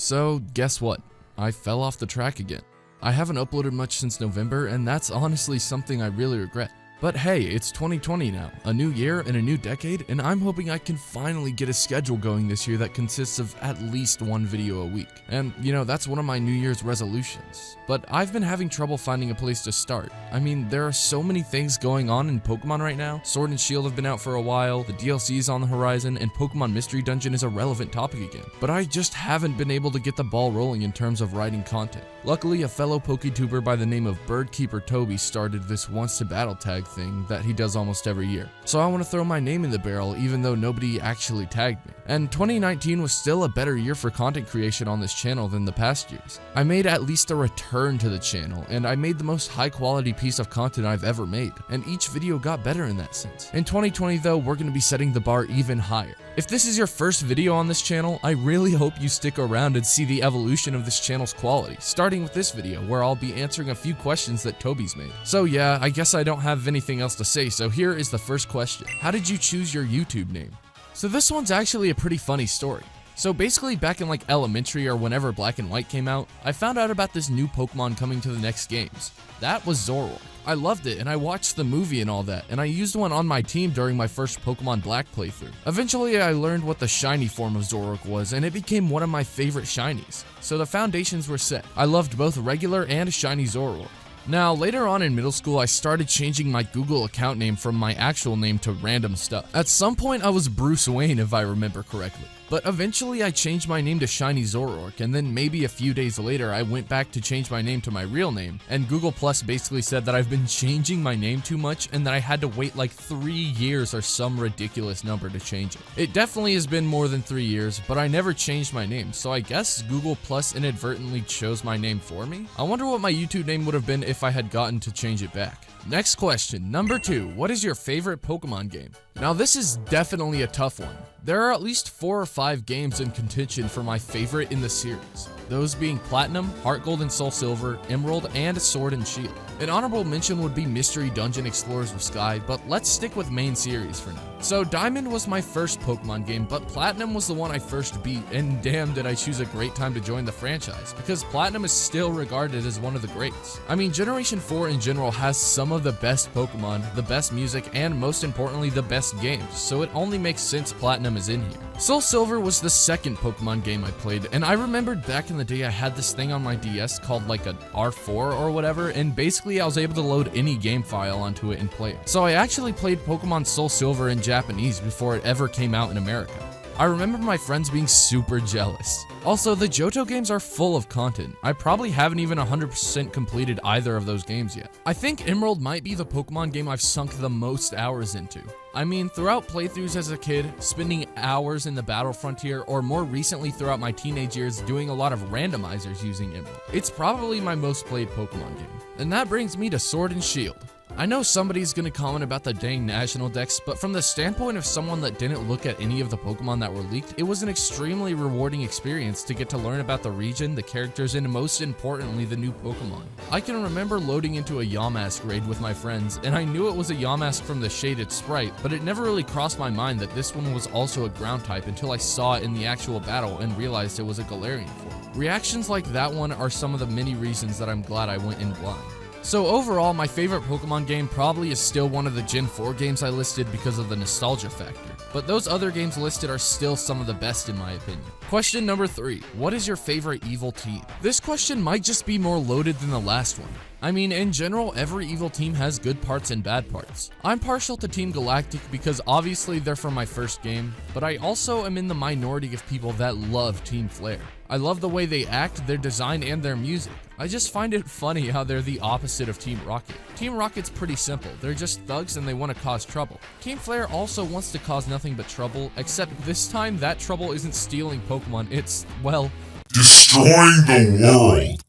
So guess what? I fell off the track again. I haven't uploaded much since November, and that's honestly something I really regret. But hey, it's 2020 now, a new year and a new decade, and I'm hoping I can finally get a schedule going this year that consists of at least one video a week. And you know, that's one of my New Year's resolutions. But I've been having trouble finding a place to start. I mean, there are so many things going on in Pokemon right now. Sword and Shield have been out for a while, the DLC is on the horizon, and Pokemon Mystery Dungeon is a relevant topic again. But I just haven't been able to get the ball rolling in terms of writing content. Luckily, a fellow PokeTuber by the name of Birdkeeper Toby started this Once to Battle tag thing that he does almost every year. So I want to throw my name in the barrel even though nobody actually tagged me. And 2019 was still a better year for content creation on this channel than the past years. I made at least a return to the channel, and I made the most high quality piece of content I've ever made, and each video got better in that sense. In 2020 though, we're going to be setting the bar even higher. If this is your first video on this channel, I really hope you stick around and see the evolution of this channel's quality, starting with this video where I'll be answering a few questions that Toby's made. So yeah, I guess I don't have anything else to say, so here is the first question. How did you choose your YouTube name? So this one's actually a pretty funny story. So basically back in like elementary or whenever Black and White came out, I found out about this new Pokemon coming to the next games. That was Zoroark. I loved it and I watched the movie and all that, and I used one on my team during my first Pokemon Black playthrough. Eventually I learned what the shiny form of Zoroark was, and it became one of my favorite shinies. So the foundations were set. I loved both regular and shiny Zoroark. Now, later on in middle school, I started changing my Google account name from my actual name to random stuff. At some point, I was Bruce Wayne, if I remember correctly. But eventually, I changed my name to Shiny Zoroark, and then maybe a few days later, I went back to change my name to my real name, and Google Plus basically said that I've been changing my name too much, and that I had to wait like 3 years or some ridiculous number to change it. It definitely has been more than 3 years, but I never changed my name, so I guess Google Plus inadvertently chose my name for me? I wonder what my YouTube name would have been if I had gotten to change it back. Next question, number 2, what is your favorite Pokemon game? Now this is definitely a tough one. There are at least 4 or 5 games in contention for my favorite in the series. Those being Platinum, Heart Gold and Soul Silver, Emerald, and Sword and Shield. An honorable mention would be Mystery Dungeon Explorers of Sky, but let's stick with main series for now. So Diamond was my first Pokemon game, but Platinum was the one I first beat, and damn did I choose a great time to join the franchise, because Platinum is still regarded as one of the greats. I mean, Generation 4 in general has some of the best Pokemon, the best music, and most importantly, the best games, so it only makes sense Platinum is in here. Soul Silver was the second Pokemon game I played, and I remembered back in the day I had this thing on my DS called like a R4 or whatever, and basically I was able to load any game file onto it and play it. So I actually played Pokemon Soul Silver in Japanese before it ever came out in America. I remember my friends being super jealous. Also, the Johto games are full of content. I probably haven't even 100% completed either of those games yet. I think Emerald might be the Pokemon game I've sunk the most hours into. I mean, throughout playthroughs as a kid, spending hours in the Battle Frontier, or more recently throughout my teenage years doing a lot of randomizers using Emerald, it's probably my most played Pokemon game. And that brings me to Sword and Shield. I know somebody's gonna comment about the dang national dex, but from the standpoint of someone that didn't look at any of the Pokemon that were leaked, it was an extremely rewarding experience to get to learn about the region, the characters, and most importantly, the new Pokemon. I can remember loading into a Yamask raid with my friends, and I knew it was a Yamask from the shaded sprite, but it never really crossed my mind that this one was also a ground type until I saw it in the actual battle and realized it was a Galarian form. Reactions like that one are some of the many reasons that I'm glad I went in blind. So overall, my favorite Pokemon game probably is still one of the Gen 4 games I listed because of the nostalgia factor, but those other games listed are still some of the best in my opinion. Question number 3, what is your favorite evil team? This question might just be more loaded than the last one. I mean, in general, every evil team has good parts and bad parts. I'm partial to Team Galactic because obviously they're from my first game, but I also am in the minority of people that love Team Flare. I love the way they act, their design, and their music. I just find it funny how they're the opposite of Team Rocket. Team Rocket's pretty simple, they're just thugs and they want to cause trouble. Team Flare also wants to cause nothing but trouble, except this time that trouble isn't stealing Pokemon, it's, well, destroying the world.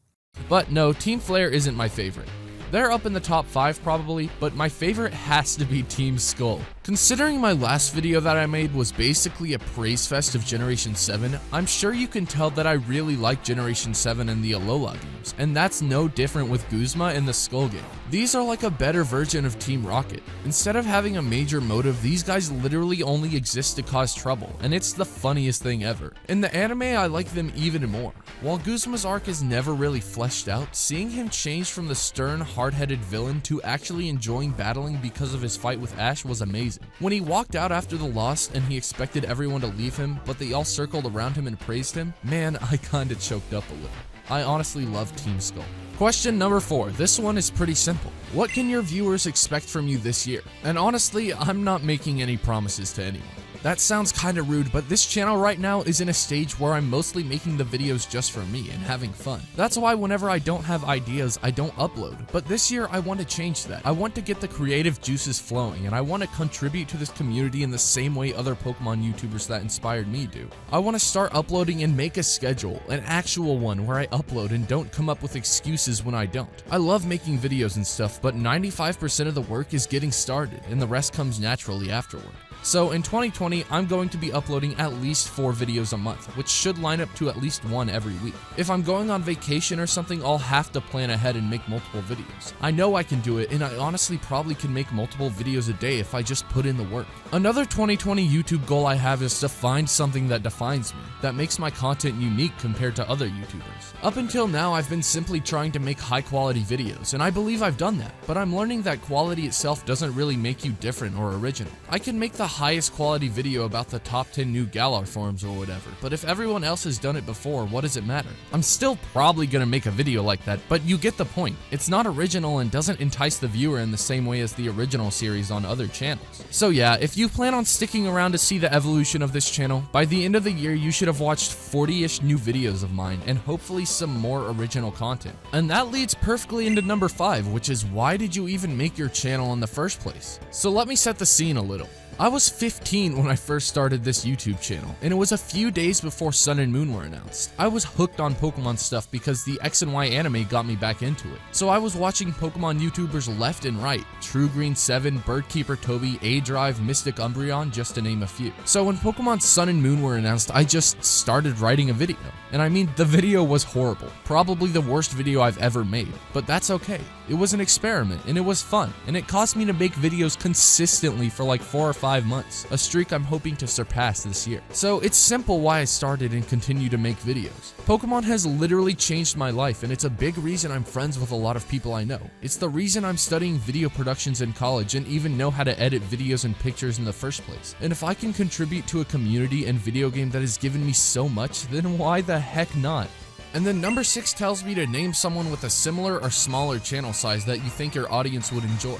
But no, Team Flare isn't my favorite. They're up in the top 5 probably, but my favorite has to be Team Skull. Considering my last video that I made was basically a praise fest of Generation 7, I'm sure you can tell that I really like Generation 7 and the Alola games, and that's no different with Guzma and the Skull game. These are like a better version of Team Rocket. Instead of having a major motive, these guys literally only exist to cause trouble, and it's the funniest thing ever. In the anime, I like them even more. While Guzma's arc is never really fleshed out, seeing him change from the stern, hard-headed villain to actually enjoying battling because of his fight with Ash was amazing. When he walked out after the loss and he expected everyone to leave him, but they all circled around him and praised him, man, I kinda choked up a little. I honestly love Team Skull. Question number 4. This one is pretty simple. What can your viewers expect from you this year? And honestly, I'm not making any promises to anyone. That sounds kinda rude, but this channel right now is in a stage where I'm mostly making the videos just for me and having fun. That's why whenever I don't have ideas, I don't upload. But this year, I want to change that. I want to get the creative juices flowing, and I want to contribute to this community in the same way other Pokemon YouTubers that inspired me do. I want to start uploading and make a schedule, an actual one where I upload and don't come up with excuses when I don't. I love making videos and stuff, but 95% of the work is getting started, and the rest comes naturally afterward. So in 2020, I'm going to be uploading at least 4 videos a month, which should line up to at least 1 every week. If I'm going on vacation or something, I'll have to plan ahead and make multiple videos. I know I can do it, and I honestly probably can make multiple videos a day if I just put in the work. Another 2020 YouTube goal I have is to find something that defines me, that makes my content unique compared to other YouTubers. Up until now, I've been simply trying to make high quality videos, and I believe I've done that, but I'm learning that quality itself doesn't really make you different or original. I can make the highest quality video about the top 10 new Galar forms or whatever, but if everyone else has done it before, what does it matter? I'm still probably gonna make a video like that, but you get the point. It's not original and doesn't entice the viewer in the same way as the original series on other channels. So yeah, if you plan on sticking around to see the evolution of this channel, by the end of the year you should have watched 40-ish new videos of mine and hopefully some more original content. And that leads perfectly into number 5, which is why did you even make your channel in the first place? So let me set the scene a little. I was 15 when I first started this YouTube channel, and it was a few days before Sun and Moon were announced. I was hooked on Pokemon stuff because the X and Y anime got me back into it. So I was watching Pokemon YouTubers left and right, True Green 7, Birdkeeper Toby, A-Drive, Mystic Umbreon, just to name a few. So when Pokemon Sun and Moon were announced, I just started writing a video. And I mean, the video was horrible. Probably the worst video I've ever made, but that's okay. It was an experiment, and it was fun, and it caused me to make videos consistently for like 4 or 5 months, a streak I'm hoping to surpass this year. So it's simple why I started and continue to make videos. Pokemon has literally changed my life, and it's a big reason I'm friends with a lot of people I know. It's the reason I'm studying video productions in college and even know how to edit videos and pictures in the first place. And if I can contribute to a community and video game that has given me so much, then why the heck not? And then number 6 tells me to name someone with a similar or smaller channel size that you think your audience would enjoy.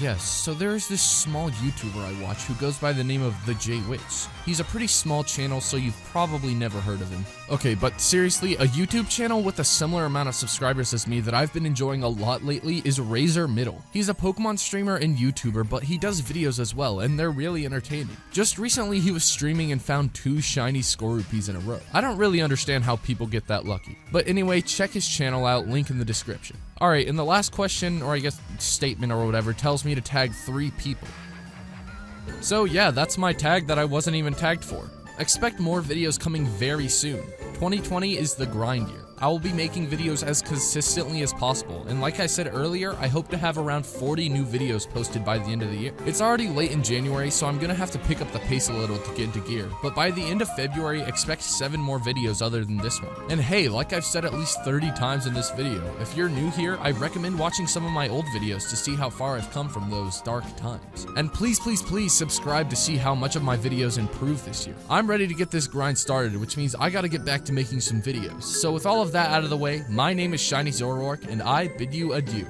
Yes, so there's this small YouTuber I watch who goes by the name of The J Witch. He's a pretty small channel, so you've probably never heard of him. Okay, but seriously, a YouTube channel with a similar amount of subscribers as me that I've been enjoying a lot lately is Razor Middle. He's a Pokemon streamer and YouTuber, but he does videos as well, and they're really entertaining. Just recently, he was streaming and found 2 shiny Scorupies in a row. I don't really understand how people get that lucky. But anyway, check his channel out, link in the description. Alright, and the last question, or I guess statement or whatever, tells me to tag 3 people. So yeah, that's my tag that I wasn't even tagged for. Expect more videos coming very soon. 2020 is the grind year. I will be making videos as consistently as possible, and like I said earlier, I hope to have around 40 new videos posted by the end of the year. It's already late in January, so I'm gonna have to pick up the pace a little to get into gear, but by the end of February, expect 7 more videos other than this one. And hey, like I've said at least 30 times in this video, if you're new here, I recommend watching some of my old videos to see how far I've come from those dark times. And please, please, please subscribe to see how much of my videos improved this year. I'm ready to get this grind started, which means I gotta get back to making some videos. So with all of that out of the way, my name is Shiny Zoroark, and I bid you adieu.